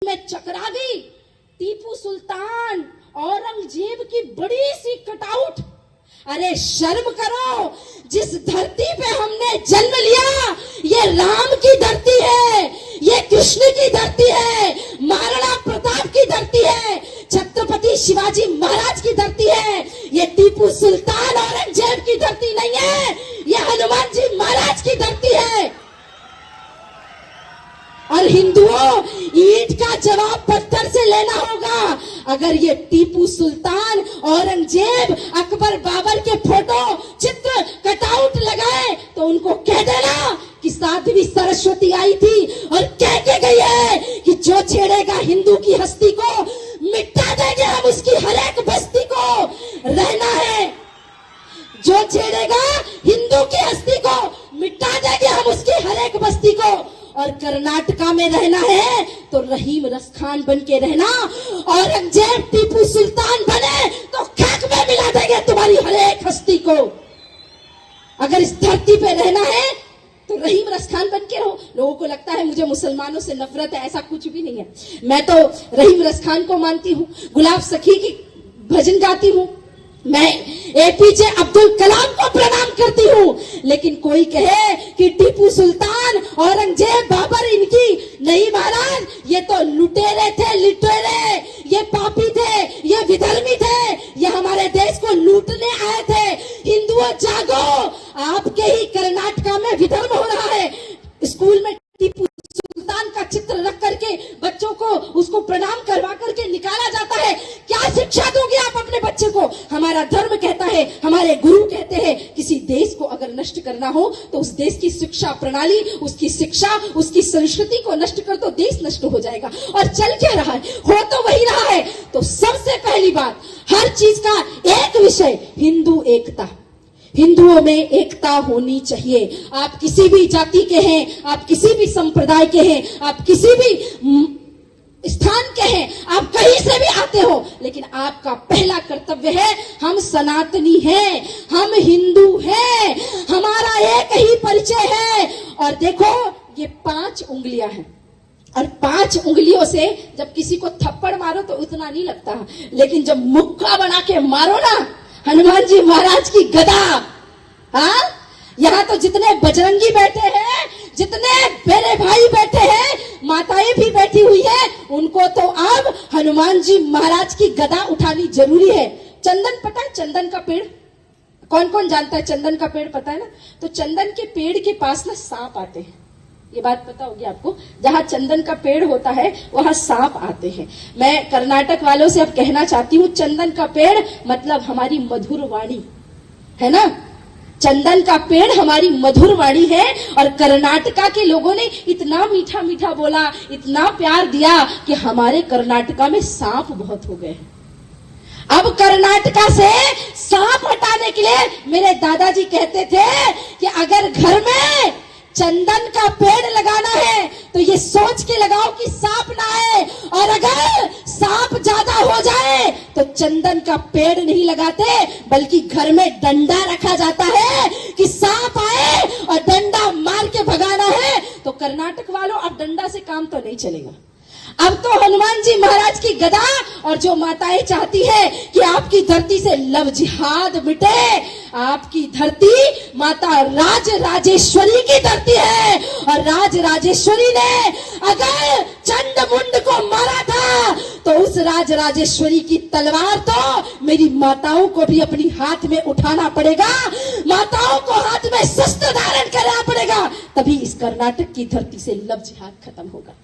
में चकरा गई। टीपू सुल्तान औरंगजेब की बड़ी सी कटआउट। अरे शर्म करो, जिस धरती पे हमने जन्म लिया ये राम की धरती है, ये कृष्ण की धरती है, महाराणा प्रताप की धरती है, छत्रपति शिवाजी महाराज की धरती है। ये टीपू सुल्तान औरंगजेब की धरती नहीं है, ये हनुमान जी महाराज की धरती है। और हिंदुओं, ईंट का जवाब पत्थर से लेना होगा। अगर ये टीपू सुल्तान औरंगजेब अकबर बाबर के फोटो चित्र कटआउट लगाए तो उनको कह देना कि साध्वी सरस्वती आई थी और कह के गई है कि जो छेड़ेगा हिंदू की हस्ती को मिटा देंगे हम उसकी हर एक बस्ती को। रहना है, जो छेड़ेगा हिंदू की हस्ती को मिटा देंगे हम उसकी हर एक बस्ती को। और कर्नाटका में रहना है तो रहीम रसखान बन के रहना, औरंगजेब टीपू सुल्तान बने तो खाक में मिला देंगे तुम्हारी हर एक हस्ती को। अगर इस धरती पे रहना है तो रहीम रसखान बन के रहो। लोगों को लगता है मुझे मुसलमानों से नफरत है, ऐसा कुछ भी नहीं है। मैं तो रहीम रसखान को मानती हूँ, गुलाब सखी की भजन गाती हूँ, मैं एपीजे अब्दुल कलाम को प्रणाम करती हूँ। लेकिन कोई कहे कि टीपू सुल्तान औरंगजेब बाबर इनकी नहीं महाराज, ये तो लुटेरे थे, लुटेरे, ये पापी थे, ये विधर्मी थे, ये हमारे देश को लूटने आए थे। हिंदुओं जागो, आपके ही कर्नाटका में विधर्म हो रहा है। स्कूल में टीपू सुल्तान का चित्र रख करके बच्चों को उसको प्रणाम करवा करके निकाला जाता है। क्या शिक्षा दोगे आप अपने बच्चे को? हमारा धर्म कहता है, हमारे गुरु कहते हैं, किसी देश को अगर नष्ट करना हो तो उस देश की शिक्षा प्रणाली, उसकी शिक्षा, उसकी संस्कृति को नष्ट कर तो देश नष्ट हो जाएगा। और चल क्या रहा है, हो तो वही रहा है। तो सबसे पहली बात, हर चीज का एक विषय, हिंदू एकता। हिंदुओं में एकता होनी चाहिए। आप किसी भी जाति के हैं, आप किसी भी संप्रदाय के हैं, आप किसी भी स्थान के हैं, आप कहीं से भी आते हो, लेकिन आपका पहला कर्तव्य है, हम सनातनी हैं, हम हिंदू हैं, हमारा एक ही परिचय है। और देखो, ये 5 उंगलियां हैं और 5 उंगलियों से जब किसी को थप्पड़ मारो तो उतना नहीं लगता, लेकिन जब मुक्का बना के मारो ना, हनुमान जी महाराज की गदा। हाँ, यहाँ तो जितने बजरंगी बैठे हैं, जितने मेरे भाई बैठे हैं, माताएं भी बैठी हुई है, उनको तो अब हनुमान जी महाराज की गदा उठानी जरूरी है। चंदन पता है, चंदन का पेड़ कौन कौन जानता है? चंदन का पेड़ पता है ना? तो चंदन के पेड़ के पास ना सांप आते हैं, ये बात पता होगी आपको। जहां चंदन का पेड़ होता है वहां सांप आते हैं। मैं कर्नाटक वालों से अब कहना चाहती हूँ, चंदन का पेड़ मतलब हमारी मधुर वाणी है ना। चंदन का पेड़ हमारी मधुर वाणी है। और कर्नाटका के लोगों ने इतना मीठा मीठा बोला, इतना प्यार दिया कि हमारे कर्नाटका में सांप बहुत हो गए। अब कर्नाटका से सांप हटाने के लिए मेरे दादाजी कहते थे कि अगर घर में चंदन का पेड़ लगाना है तो ये सोच के लगाओ कि सांप ना आए, और अगर सांप ज्यादा हो जाए तो चंदन का पेड़ नहीं लगाते, बल्कि घर में डंडा रखा जाता है कि सांप आए और डंडा मार के भगाना है। तो कर्नाटक वालों, अब डंडा से काम तो नहीं चलेगा, अब तो हनुमान जी महाराज की गदा। और जो माताएं चाहती है कि आपकी धरती से लव जिहाद मिटे, आपकी धरती माता राज राजेश्वरी की धरती है। और राज राजेश्वरी ने अगर चंड मुंड को मारा था तो उस राज राजेश्वरी की तलवार तो मेरी माताओं को भी अपनी हाथ में उठाना पड़ेगा, माताओं को हाथ में शस्त्र धारण करना पड़ेगा, तभी इस कर्नाटक की धरती से लव जिहाद खत्म होगा।